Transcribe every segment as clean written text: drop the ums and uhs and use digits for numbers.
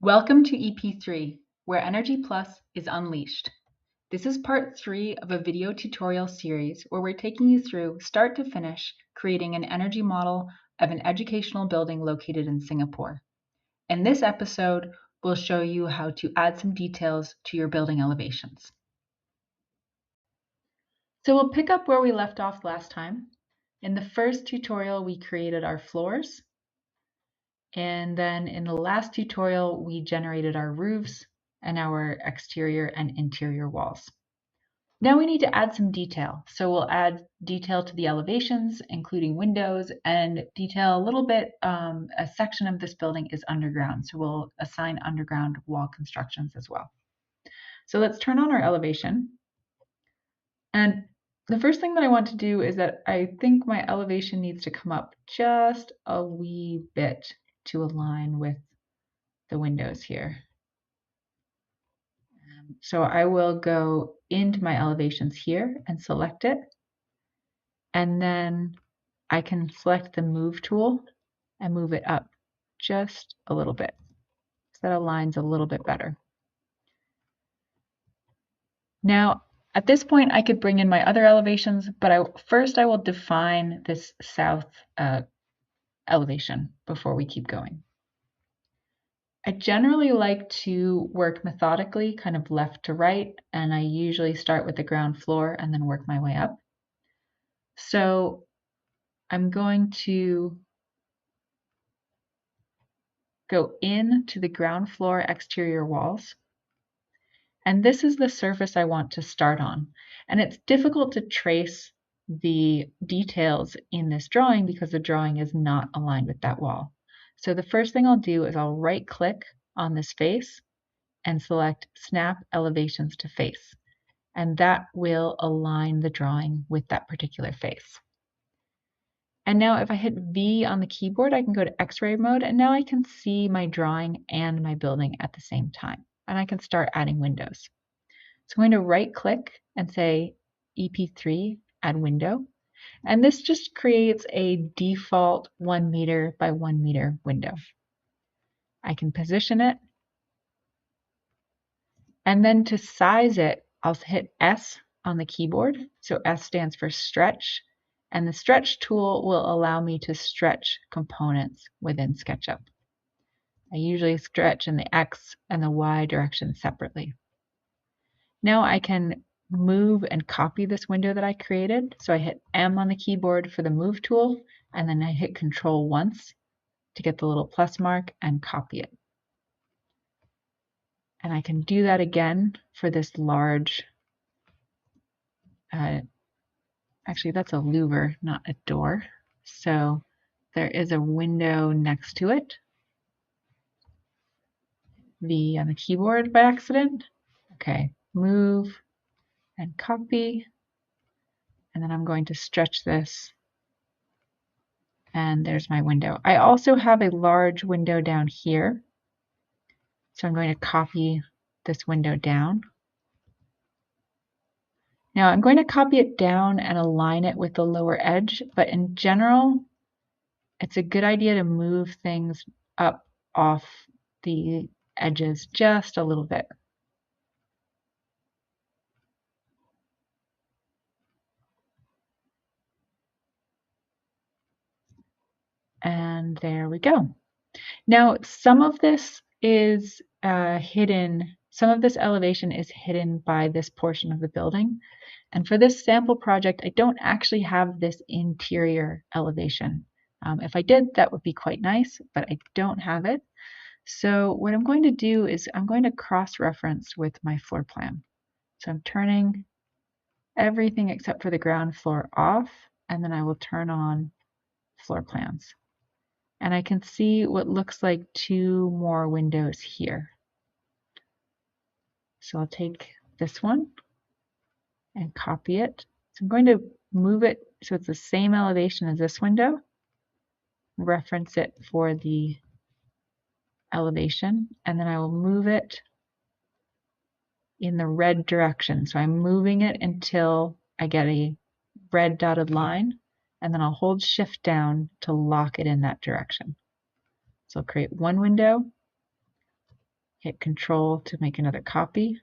Welcome to EP3, where Energy Plus is unleashed. This is part 3 of a video tutorial series where we're taking you through, start to finish, creating an energy model of an educational building located in Singapore. In this episode, we'll show you how to add some details to your building elevations. So we'll pick up where we left off last time. In the first tutorial, we created our floors. And then in the last tutorial, we generated our roofs and our exterior and interior walls. Now we need to add some detail. So we'll add detail to the elevations, including windows, and detail a little bit. A section of this building is underground, so we'll assign underground wall constructions as well. So let's turn on our elevation. And the first thing that I want to do is that I think my elevation needs to come up just a wee bit to align with the windows here. So I will go into my elevations here and select it. And then I can select the move tool and move it up just a little bit. So that aligns a little bit better. Now, at this point, I could bring in my other elevations, but first I will define this south elevation before we keep going. I generally like to work methodically, kind of left to right, and I usually start with the ground floor and then work my way up. So I'm going to go into the ground floor exterior walls. And this is the surface I want to start on. And it's difficult to trace the details in this drawing because the drawing is not aligned with that wall. So the first thing I'll do is I'll right click on this face and select Snap Elevations to Face. And that will align the drawing with that particular face. And now if I hit V on the keyboard, I can go to X-ray mode, and now I can see my drawing and my building at the same time. And I can start adding windows. So I'm going to right click and say EP3, add window. And this just creates a default 1 meter by 1 meter window. I can position it. And then to size it, I'll hit S on the keyboard. So S stands for stretch. And the stretch tool will allow me to stretch components within SketchUp. I usually stretch in the X and the Y direction separately. Now I can move and copy this window that I created. So I hit M on the keyboard for the move tool, and then I hit Control once to get the little plus mark and copy it. And I can do that again for this large, actually that's a louver, not a door. So there is a window next to it. V on the keyboard by accident. Okay, move and copy. And then I'm going to stretch this. And there's my window. I also have a large window down here. So I'm going to copy this window down. Now I'm going to copy it down and align it with the lower edge, but in general, it's a good idea to move things up off the edges just a little bit. And there we go. Now, some of this is hidden. Some of this elevation is hidden by this portion of the building. And for this sample project, I don't actually have this interior elevation. If I did, that would be quite nice, but I don't have it. So what I'm going to do is I'm going to cross-reference with my floor plan. So I'm turning everything except for the ground floor off, and then I will turn on floor plans. And I can see what looks like 2 more windows here. So I'll take this one and copy it. So I'm going to move it so it's the same elevation as this window, reference it for the elevation, and then I will move it in the red direction. So I'm moving it until I get a red dotted line, and then I'll hold Shift down to lock it in that direction. So I'll create one window, hit Control to make another copy,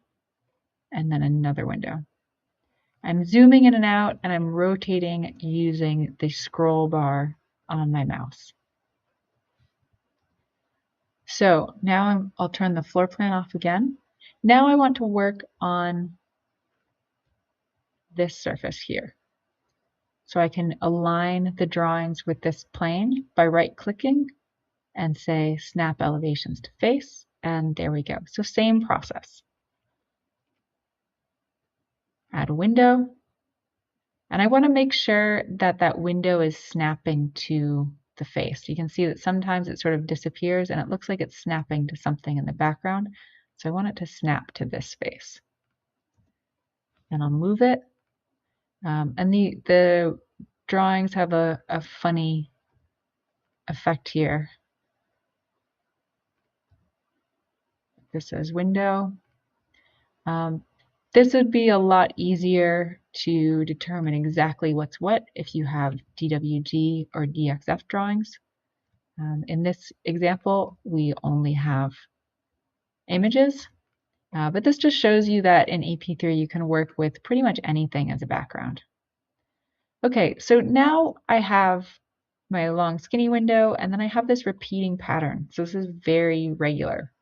and then another window. I'm zooming in and out, and I'm rotating using the scroll bar on my mouse. So now I'll turn the floor plan off again. Now I want to work on this surface here. So I can align the drawings with this plane by right-clicking and say Snap Elevations to Face, and there we go. So same process. Add a window, and I want to make sure that that window is snapping to the face. You can see that sometimes it sort of disappears and it looks like it's snapping to something in the background. So I want it to snap to this face. And I'll move it. And the drawings have a funny effect here. This says window. This would be a lot easier to determine exactly what's what if you have DWG or DXF drawings. In this example, we only have images, but this just shows you that in EP3 you can work with pretty much anything as a background. Okay, so now I have my long skinny window, and then I have this repeating pattern. So this is very regular.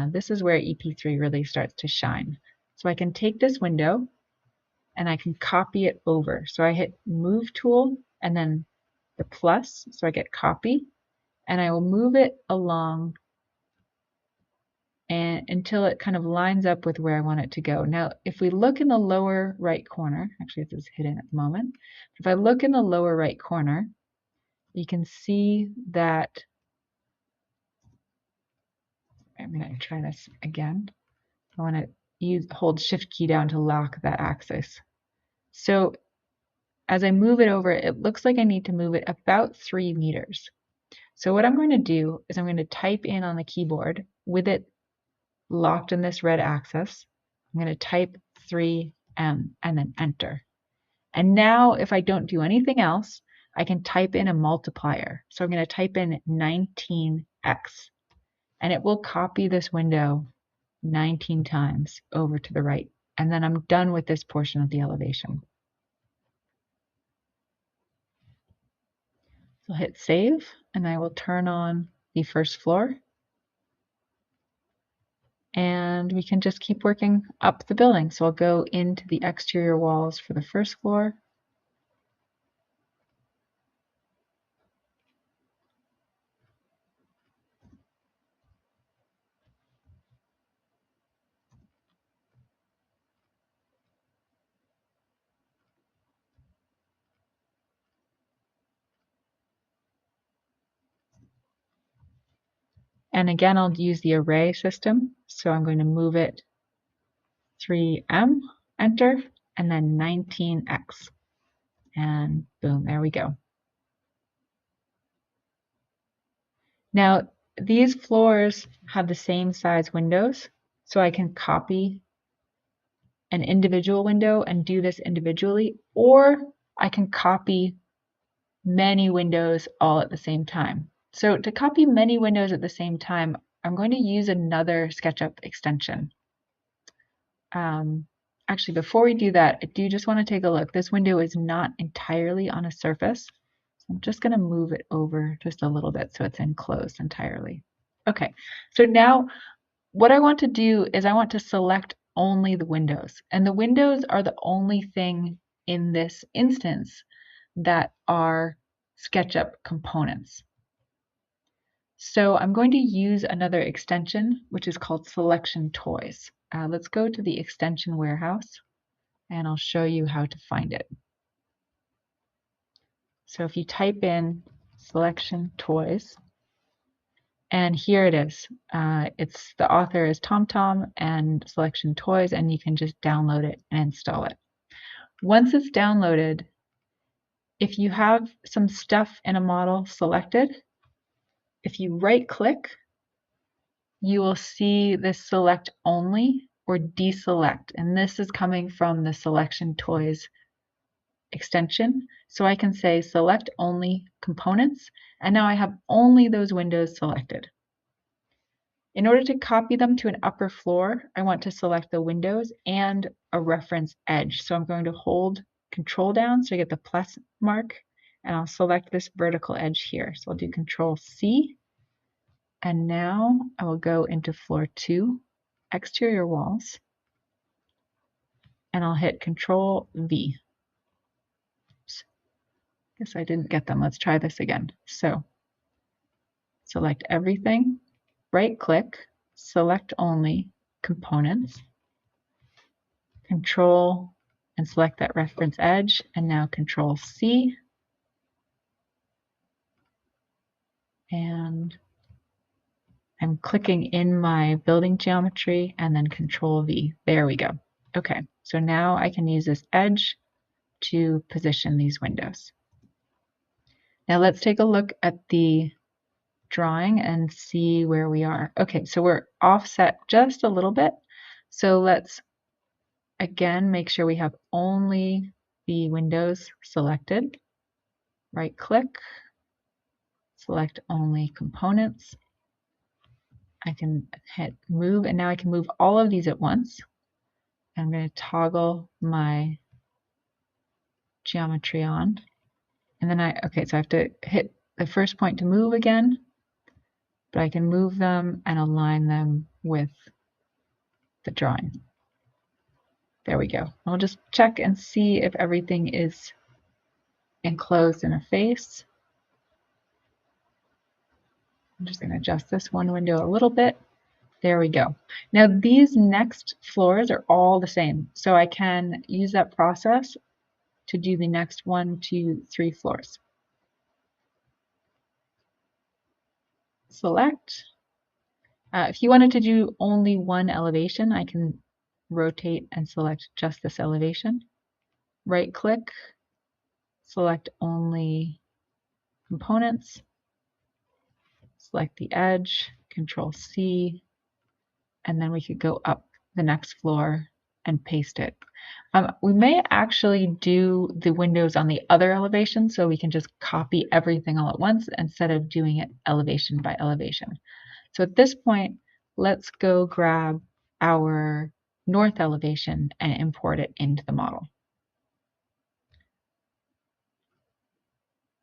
This is where EP3 really starts to shine. So I can take this window and I can copy it over. So I hit Move tool and then the plus, so I get copy, and I will move it along and until it kind of lines up with where I want it to go. Now, if we look in the lower right corner, actually this is hidden at the moment. If I look in the lower right corner, you can see that, I'm going to try this again. I want to hold Shift key down to lock that axis. So as I move it over, it looks like I need to move it about 3 meters. So what I'm going to do is I'm going to type in on the keyboard with it locked in this red axis. I'm going to type 3M and then enter. And now if I don't do anything else, I can type in a multiplier. So I'm going to type in 19x, and it will copy this window 19 times over to the right. And then I'm done with this portion of the elevation. So I'll hit save, and I will turn on the first floor. And we can just keep working up the building. So I'll go into the exterior walls for the first floor. And again, I'll use the array system. So I'm going to move it 3M, enter, and then 19x. And boom, there we go. Now, these floors have the same size windows, so I can copy an individual window and do this individually, or I can copy many windows all at the same time. So to copy many windows at the same time, I'm going to use another SketchUp extension. Actually, before we do that, I do just want to take a look. This window is not entirely on a surface. So I'm just going to move it over just a little bit so it's enclosed entirely. Okay, so now what I want to do is I want to select only the windows. And the windows are the only thing in this instance that are SketchUp components. So I'm going to use another extension, which is called Selection Toys. Let's go to the extension warehouse, and I'll show you how to find it. So if you type in Selection Toys, and here it is. The author is TomTom and Selection Toys, and you can just download it and install it. Once it's downloaded, if you have some stuff in a model selected, if you right-click, you will see this select only or deselect, and this is coming from the Selection Toys extension. So I can say select only components, and now I have only those windows selected. In order to copy them to an upper floor, I want to select the windows and a reference edge. So I'm going to hold Control down so I get the plus mark, and I'll select this vertical edge here. So I'll do Control C, and now I will go into floor 2, exterior walls, and I'll hit Control V. Oops. Guess I didn't get them. Let's try this again. So select everything, right click, select only components, Control and select that reference edge, and now Control C, and I'm clicking in my building geometry and then Control V. There we go. Okay, so now I can use this edge to position these windows. Now let's take a look at the drawing and see where we are. Okay, so we're offset just a little bit. So let's again make sure we have only the windows selected. Right click, select only components. I can hit move, and now I can move all of these at once. I'm going to toggle my geometry on, and then so I have to hit the first point to move again, but I can move them and align them with the drawing. There we go. I'll just check and see if everything is enclosed in a face. I'm just going to adjust this one window a little bit. There we go. Now these next floors are all the same, so I can use that process to do the next 1, 2, 3 floors. Select. If you wanted to do only one elevation, I can rotate and select just this elevation. Right click, select only components, select the edge, Control C, and then we could go up the next floor and paste it. We may actually do the windows on the other elevation, so we can just copy everything all at once instead of doing it elevation by elevation. So at this point, let's go grab our north elevation and import it into the model.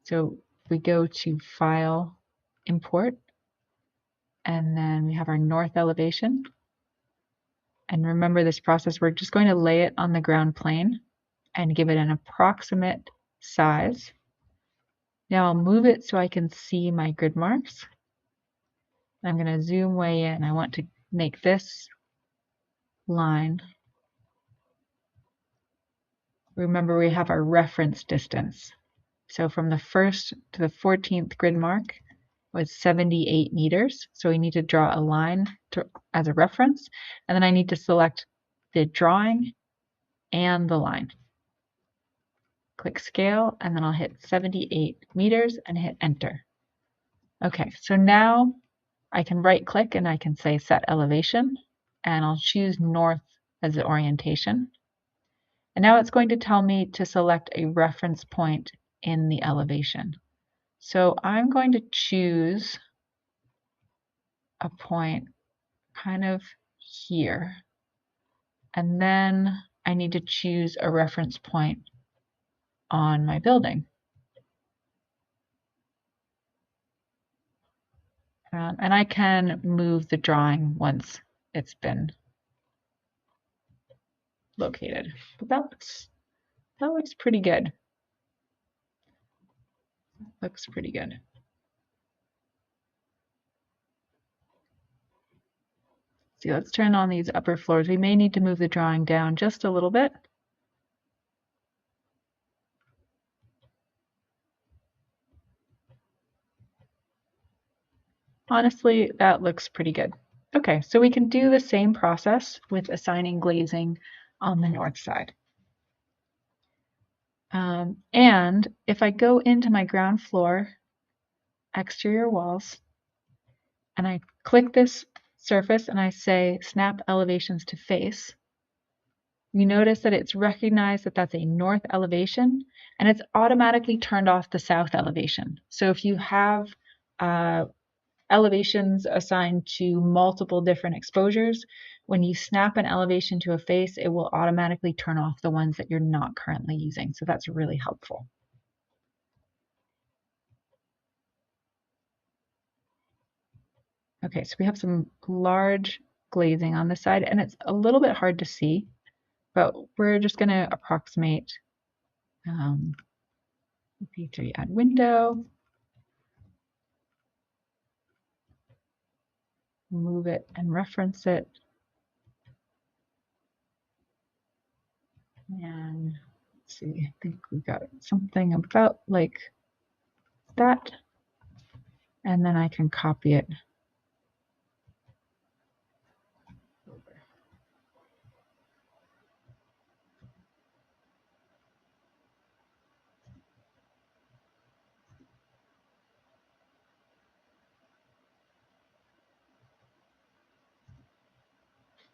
So we go to File, Import, and then we have our north elevation. And remember this process, we're just going to lay it on the ground plane and give it an approximate size. Now I'll move it so I can see my grid marks. I'm going to zoom way in. I want to make this line. Remember, we have our reference distance. So from the 1st to the 14th grid mark was 78 meters. So we need to draw a line as a reference. And then I need to select the drawing and the line. Click scale, and then I'll hit 78 meters and hit enter. Okay, so now I can right click and I can say set elevation, and I'll choose north as the orientation. And now it's going to tell me to select a reference point in the elevation. So I'm going to choose a point kind of here. And then I need to choose a reference point on my building. And I can move the drawing once it's been located. But that looks pretty good. Looks pretty good. See, let's turn on these upper floors. We may need to move the drawing down just a little bit. Honestly, that looks pretty good. Okay, so we can do the same process with assigning glazing on the north side. And if I go into my ground floor exterior walls and I click this surface and I say snap elevations to face, you notice that it's recognized that that's a north elevation, and it's automatically turned off the south elevation. So if you have elevations assigned to multiple different exposures. When you snap an elevation to a face, it will automatically turn off the ones that you're not currently using. So that's really helpful. Okay, so we have some large glazing on this side, and it's a little bit hard to see, but we're just going to approximate EP3 add window, move it and reference it, and let's see, I think we got something about like that, and then I can copy it over.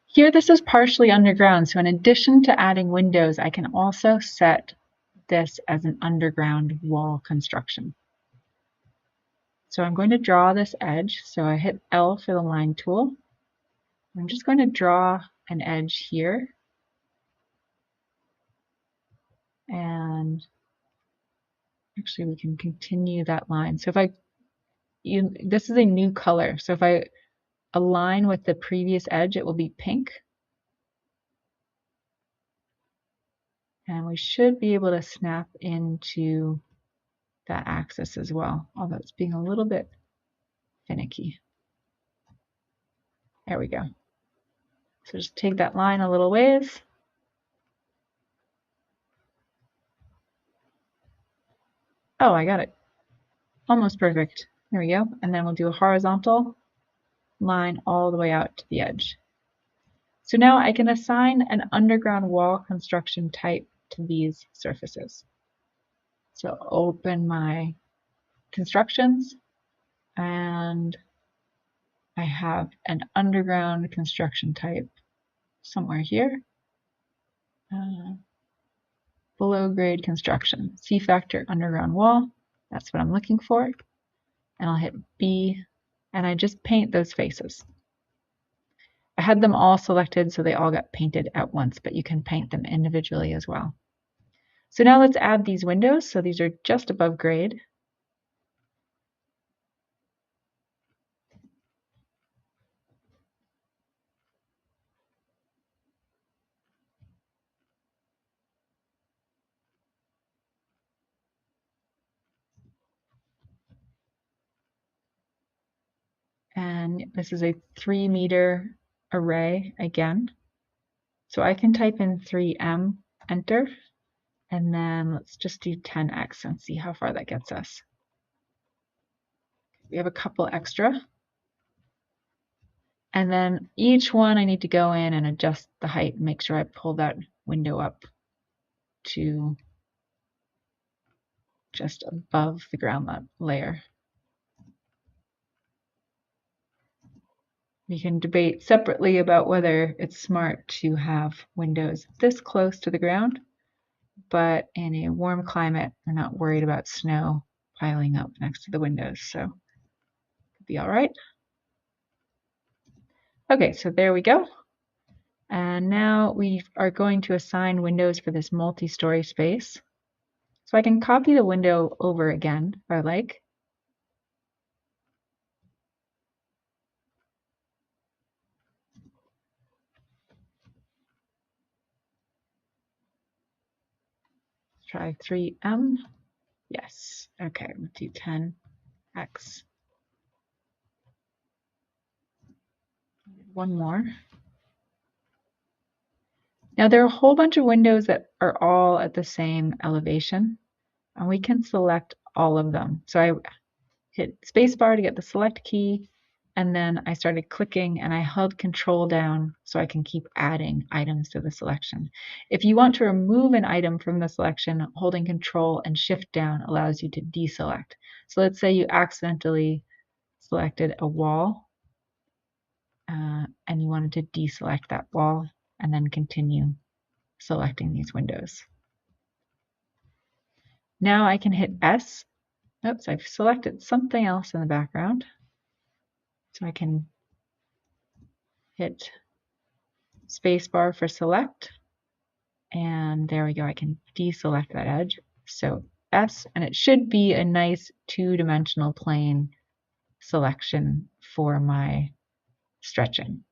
Here, this is partially underground, so in addition to adding windows, I can also set this as an underground wall construction. So I'm going to draw this edge. So I hit L for the line tool. I'm just going to draw an edge here. And actually we can continue that line. So if this is a new color. So if I align with the previous edge, it will be pink. And we should be able to snap into that axis as well, although it's being a little bit finicky. There we go. So just take that line a little ways. Oh, I got it. Almost perfect. There we go. And then we'll do a horizontal line all the way out to the edge. So now I can assign an underground wall construction type to these surfaces. So open my constructions, and I have an underground construction type somewhere here. Below grade construction, C factor underground wall. That's what I'm looking for. And I'll hit B, and I just paint those faces. I had them all selected so they all got painted at once, but you can paint them individually as well. So now let's add these windows. So these are just above grade. And this is a 3-meter array again. So I can type in 3M, enter, and then let's just do 10x and see how far that gets us. We have a couple extra. And then each one I need to go in and adjust the height and make sure I pull that window up to just above the ground layer. We can debate separately about whether it's smart to have windows this close to the ground, but in a warm climate, we're not worried about snow piling up next to the windows, so it'll be all right. Okay, so there we go. And now we are going to assign windows for this multi-story space. So I can copy the window over again if I like. Try 3M. Yes. Okay, we'll do 10x. One more. Now there are a whole bunch of windows that are all at the same elevation, and we can select all of them. So I hit spacebar to get the select key, and then I started clicking and I held control down so I can keep adding items to the selection. If you want to remove an item from the selection, holding control and shift down allows you to deselect. So let's say you accidentally selected a wall and you wanted to deselect that wall and then continue selecting these windows. Now I can hit S. Oops, I've selected something else in the background. So I can hit spacebar for select, and there we go. I can deselect that edge. So S, and it should be a nice two-dimensional plane selection for my stretching.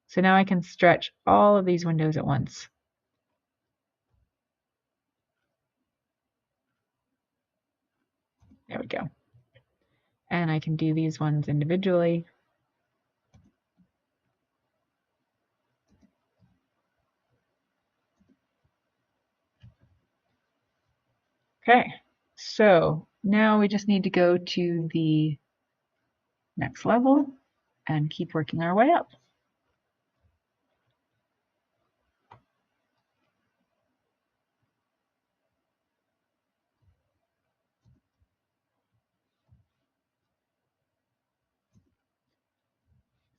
So now I can stretch all of these windows at once. There we go. And I can do these ones individually. Okay, so now we just need to go to the next level and keep working our way up.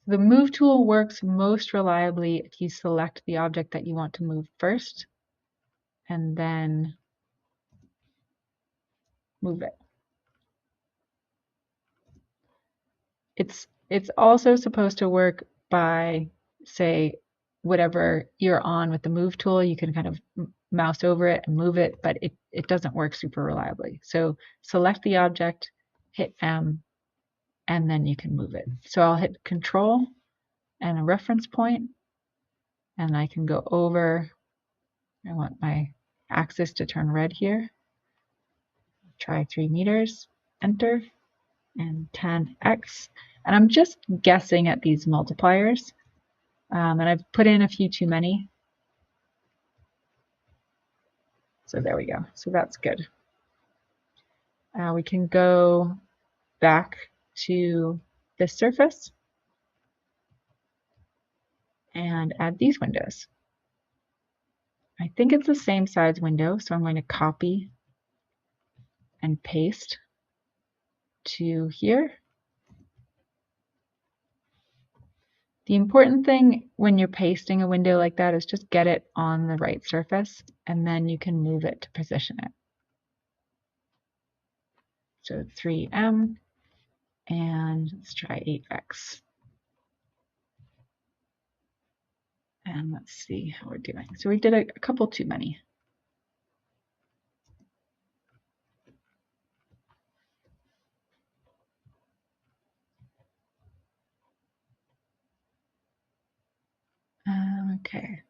The move tool works most reliably if you select the object that you want to move first and then move it. It's also supposed to work by, say, whatever you're on with the move tool. You can kind of mouse over it and move it, but it doesn't work super reliably. So select the object, hit M, and then you can move it. So I'll hit Control and a reference point, and I can go over. I want my axis to turn red here. Try 3 meters, enter, and 10x. And I'm just guessing at these multipliers. And I've put in a few too many. So there we go. So that's good. We can go back to this surface and add these windows. I think it's the same size window, so I'm going to copy and paste to here. The important thing when you're pasting a window like that is just get it on the right surface, and then you can move it to position it. So 3M, and let's try 8x. And let's see how we're doing. So we did a couple too many. Okay,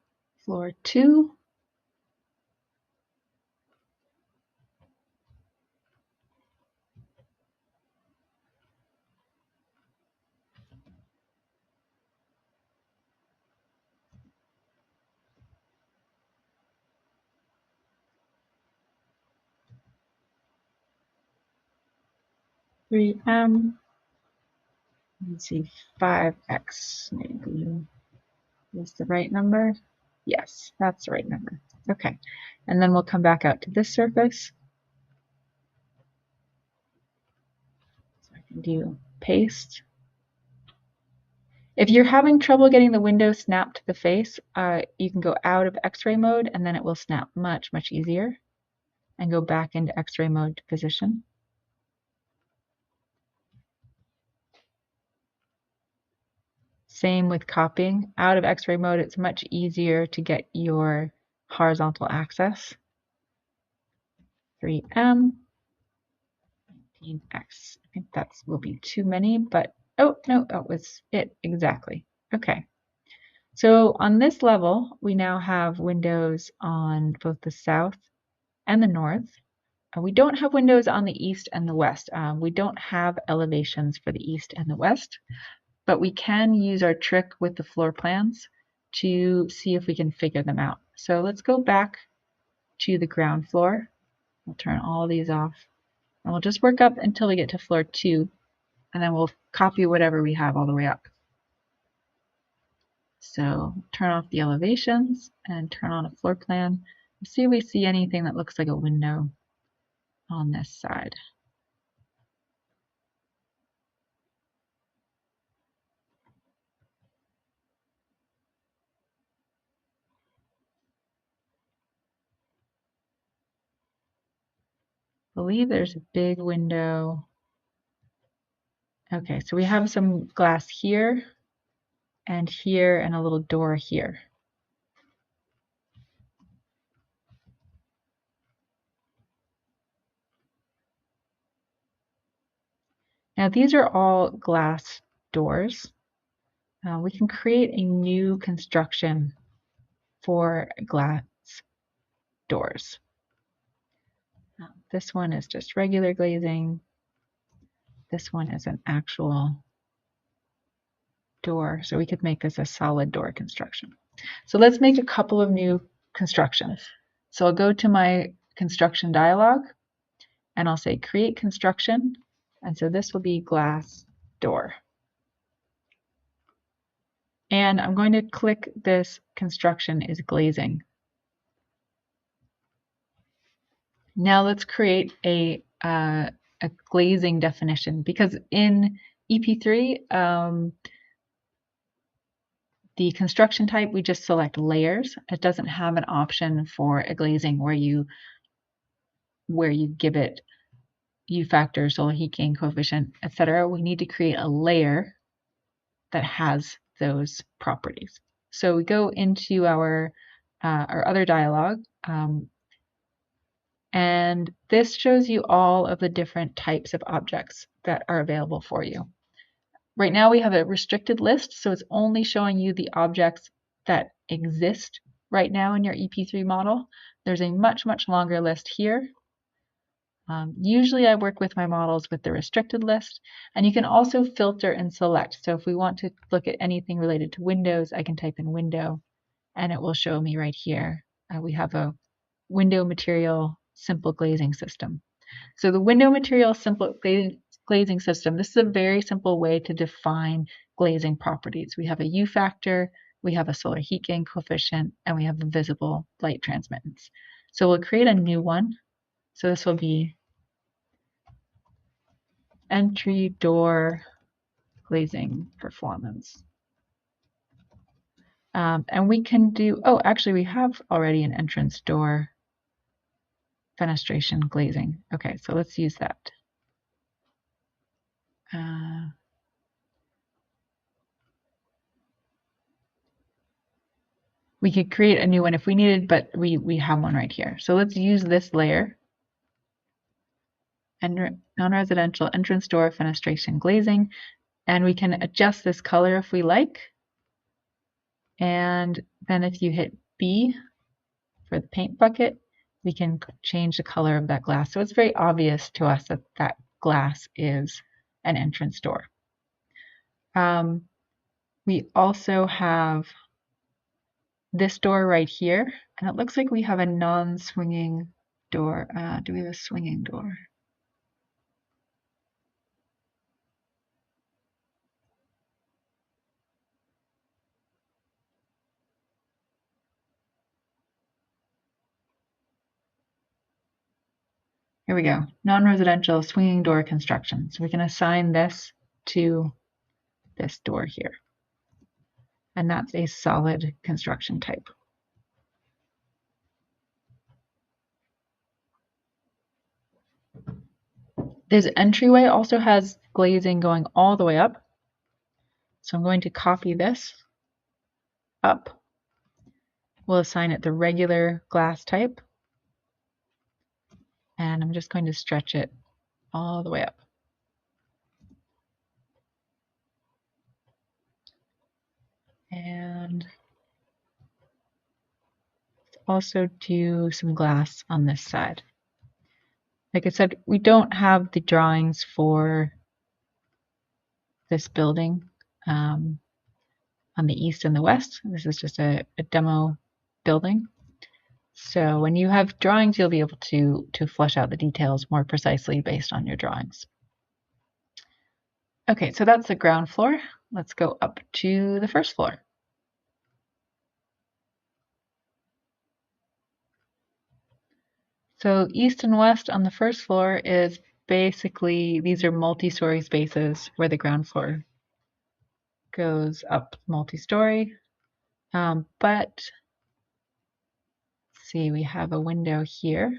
floor 2. Three M. Let's see, 5x maybe. Is the right number? Yes, that's the right number. Okay, and then we'll come back out to this surface. So I can do paste. If you're having trouble getting the window snapped to the face, you can go out of X-ray mode and then it will snap much, much easier. And go back into X-ray mode to position. Same with copying. Out of X-ray mode, it's much easier to get your horizontal axis. 3M, 19x. I think that will be too many, but oh no, that was it exactly. Okay. So on this level, we now have windows on both the south and the north. We don't have windows on the east and the west. We don't have elevations for the east and the west, but we can use our trick with the floor plans to see if we can figure them out. So let's go back to the ground floor. We'll turn all these off, and we'll just work up until we get to floor 2, and then we'll copy whatever we have all the way up. So turn off the elevations and turn on a floor plan. See if we see anything that looks like a window on this side. I believe there's a big window Okay, so we have some glass here and here and a little door here. Now these are all glass doors. We can create a new construction for glass doors. This one is just regular glazing. This one is an actual door, so we could make this a solid door construction. So let's make a couple of new constructions. So I'll go to my construction dialog and I'll say create construction. And so this will be glass door. And I'm going to click this construction is glazing. Now let's create a glazing definition, because in EP3, the construction type, we just select layers. It doesn't have an option for a glazing where you give it U factor, solar heat gain coefficient, etc. We need to create a layer that has those properties. So we go into our other dialog, and this shows you all of the different types of objects that are available for you. Right now we have a restricted list, so it's only showing you the objects that exist right now in your EP3 model. There's a much, much longer list here. Usually I work with my models with the restricted list, and you can also filter and select. So if we want to look at anything related to windows, I can type in window and it will show me right here. We have a window material simple glazing system. So the window material simple glazing system, this is a very simple way to define glazing properties. We have a U factor, we have a solar heat gain coefficient, and we have a visible light transmittance. So we'll create a new one. So this will be entry door glazing performance. And we can do, oh, actually we have already an entrance door fenestration glazing. Okay, so let's use that. We could create a new one if we needed, but we have one right here. So let's use this layer. And non-residential entrance door fenestration glazing. And we can adjust this color if we like. And then if you hit B for the paint bucket, we can change the color of that glass. So it's very obvious to us that that glass is an entrance door. We also have this door right here, and it looks like we have a non-swinging door. Do we have a swinging door? Here we go, non-residential swinging door construction. So we can assign this to this door here. And that's a solid construction type. This entryway also has glazing going all the way up. So I'm going to copy this up. We'll assign it the regular glass type. And I'm just going to stretch it all the way up. And also do some glass on this side. Like I said, we don't have the drawings for this building on the east and the west. This is just a demo building. So when you have drawings, you'll be able to flesh out the details more precisely based on your drawings. Okay, so that's the ground floor. Let's go up to the first floor. So east and west on the first floor is basically, these are multi-story spaces where the ground floor goes up multi-story. But let's see, we have a window here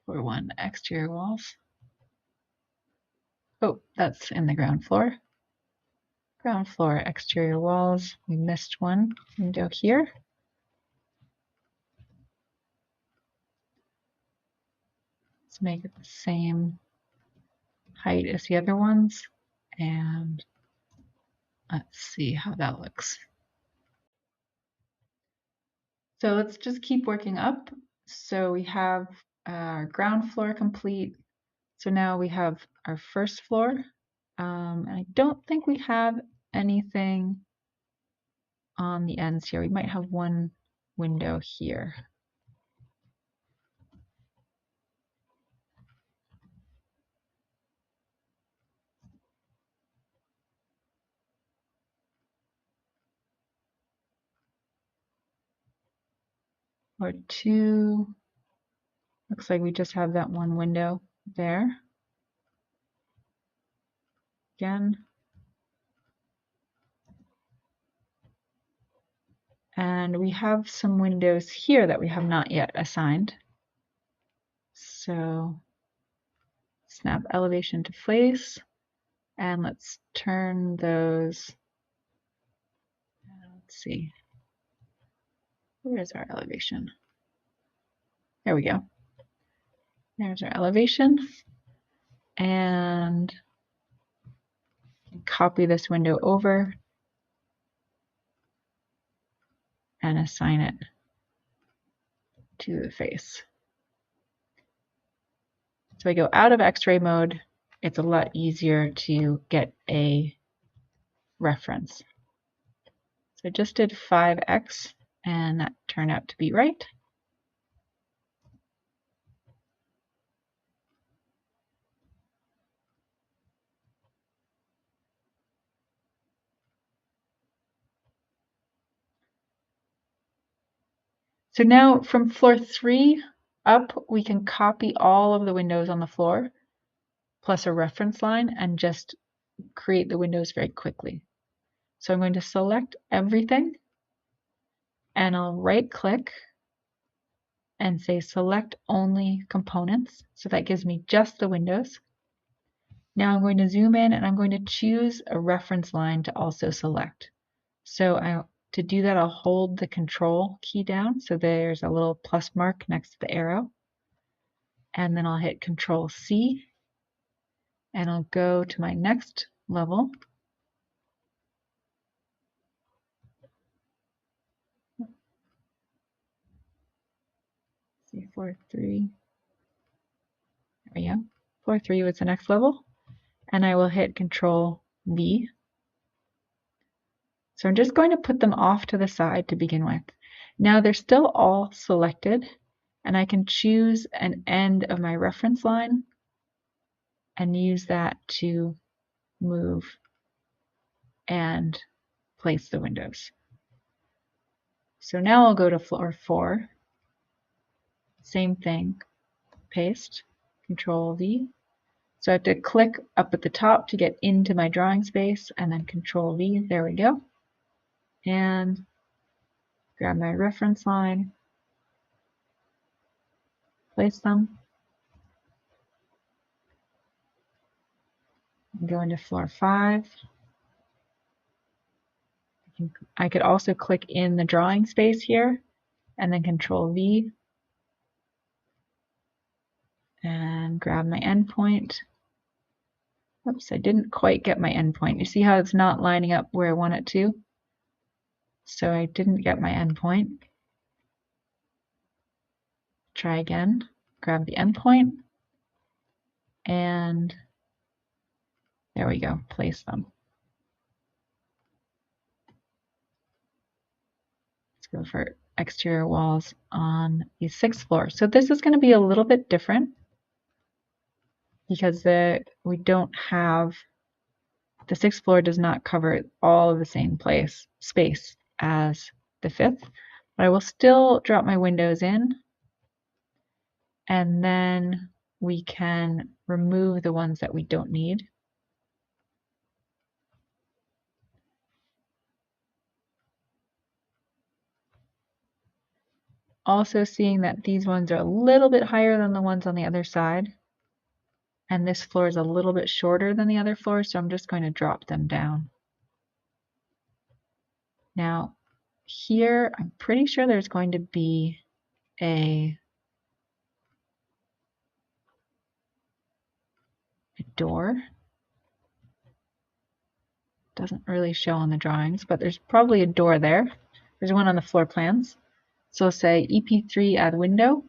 for one exterior walls. Oh, that's in the ground floor. Ground floor exterior walls. We missed one window here. Let's make it the same height as the other ones. And let's see how that looks. So let's just keep working up. So we have our ground floor complete. So now we have our first floor. I don't think we have anything on the ends here. We might have one window here. Or two. Looks like we just have that one window there. Again. And we have some windows here that we have not yet assigned. So snap elevation to place, and let's turn those. Let's see. Where is our elevation? There we go. There's our elevation. And copy this window over and assign it to the face. So I go out of X-ray mode. It's a lot easier to get a reference. So I just did 5x, and that turned out to be right. So now from floor 3 up, we can copy all of the windows on the floor, plus a reference line, and just create the windows very quickly. So I'm going to select everything, and I'll right click and say select only components. So that gives me just the windows. Now I'm going to zoom in and I'm going to choose a reference line to also select. So to do that, I'll hold the control key down. So there's a little plus mark next to the arrow. And then I'll hit Control C and I'll go to my next level. See, floor 3. There we go. Floor 3 was the next level. And I will hit Control V. So I'm just going to put them off to the side to begin with. Now they're still all selected, and I can choose an end of my reference line and use that to move and place the windows. So now I'll go to floor 4. Same thing, paste, Control V. So I have to click up at the top to get into my drawing space, and then Control V, there we go. And grab my reference line, place them, and go into floor 5. I could also click in the drawing space here, and then Control V, and grab my endpoint. Oops, I didn't quite get my endpoint. You see how it's not lining up where I want it to? So I didn't get my endpoint. Try again, grab the endpoint, and there we go, place them. Let's go for exterior walls on the 6th floor. So this is going to be a little bit different because we don't have, the 6th floor does not cover all of the same space as the 5th, but I will still drop my windows in, and then we can remove the ones that we don't need. Also seeing that these ones are a little bit higher than the ones on the other side. And this floor is a little bit shorter than the other floors, so I'm just going to drop them down. Now, here, I'm pretty sure there's going to be a door. Doesn't really show on the drawings, but there's probably a door there. There's one on the floor plans. So we'll say EP3 add window,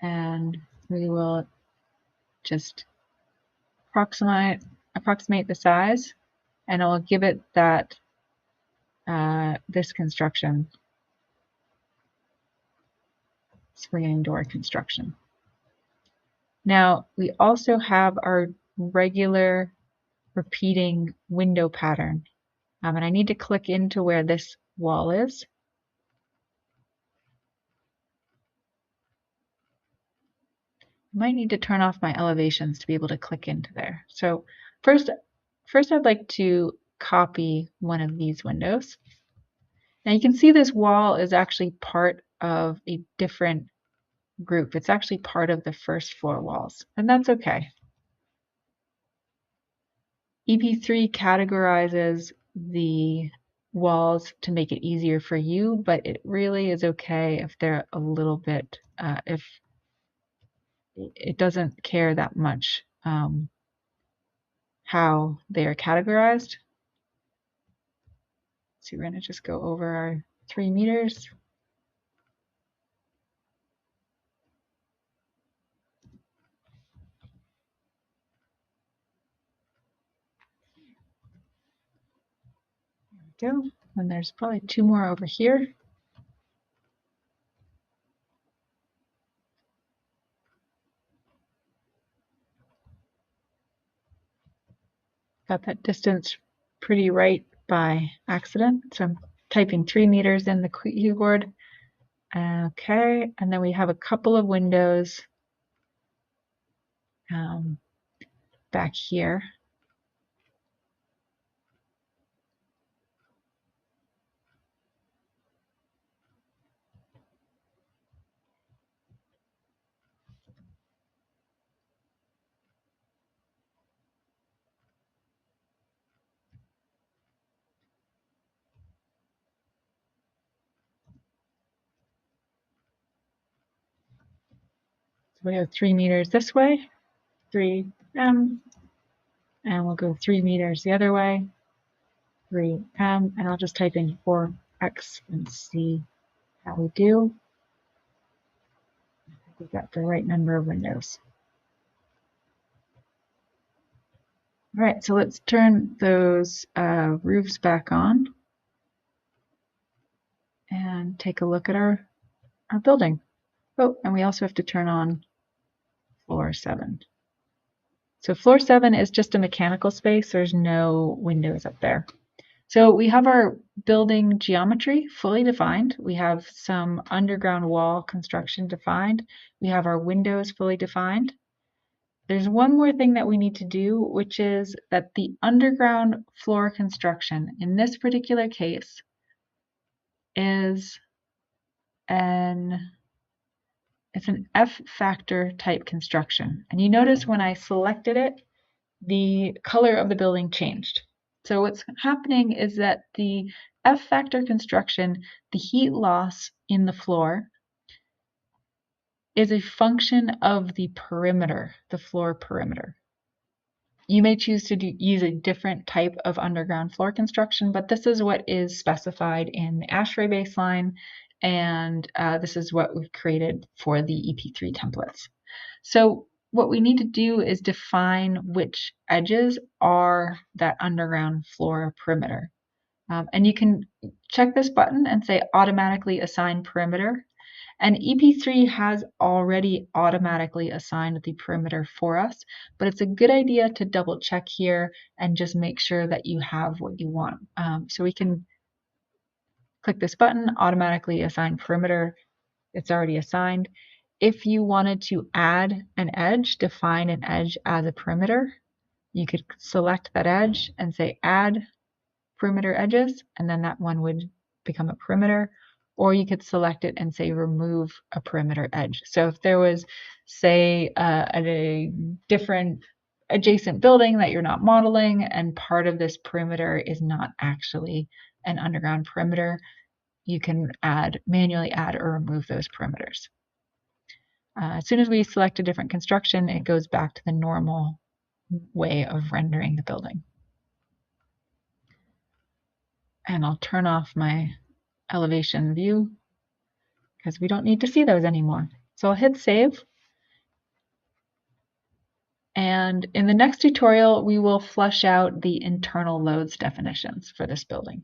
and we will just approximate the size, and I'll give it that this construction, swinging door construction. Now we also have our regular repeating window pattern, and I need to click into where this wall is. I might need to turn off my elevations to be able to click into there. So first I'd like to copy one of these windows. Now you can see this wall is actually part of a different group. It's actually part of the first floor walls, and that's okay. EP3 categorizes the walls to make it easier for you, but it really is okay if they're a little bit, if it doesn't care that much how they are categorized. So we're going to just go over our 3 meters. There we go. And there's probably 2 more over here. Got that distance pretty right by accident. So I'm typing 3 meters in the keyboard. Okay, and then we have a couple of windows back here. So we have 3 meters this way, 3 and we'll go 3 meters the other way, 3 and I'll just type in 4x and see how we do. I think we got the right number of windows. All right, so let's turn those roofs back on and take a look at our building. Oh, and we also have to turn on floor 7. So floor 7 is just a mechanical space. There's no windows up there. So we have our building geometry fully defined. We have some underground wall construction defined. We have our windows fully defined. There's one more thing that we need to do, which is that the underground floor construction in this particular case is it's an F factor type construction. And you notice when I selected it, the color of the building changed. So what's happening is that the F factor construction, the heat loss in the floor, is a function of the perimeter, the floor perimeter. You may choose to use a different type of underground floor construction, but this is what is specified in the ASHRAE baseline, and this is what we've created for the EP3 templates. So what we need to do is define which edges are that underground floor perimeter. And you can check this button and say automatically assign perimeter. And EP3 has already automatically assigned the perimeter for us, but it's a good idea to double check here and just make sure that you have what you want. So we can click this button, automatically assign perimeter. It's already assigned. If you wanted to add an edge, define an edge as a perimeter, you could select that edge and say add perimeter edges, and then that one would become a perimeter. or you could select it and say remove a perimeter edge. So if there was, say, a different adjacent building that you're not modeling and part of this perimeter is not actually an underground perimeter, you can manually add or remove those perimeters. As soon as we select a different construction, it goes back to the normal way of rendering the building. And I'll turn off my elevation view because we don't need to see those anymore. So I'll hit save. And in the next tutorial, we will flush out the internal loads definitions for this building.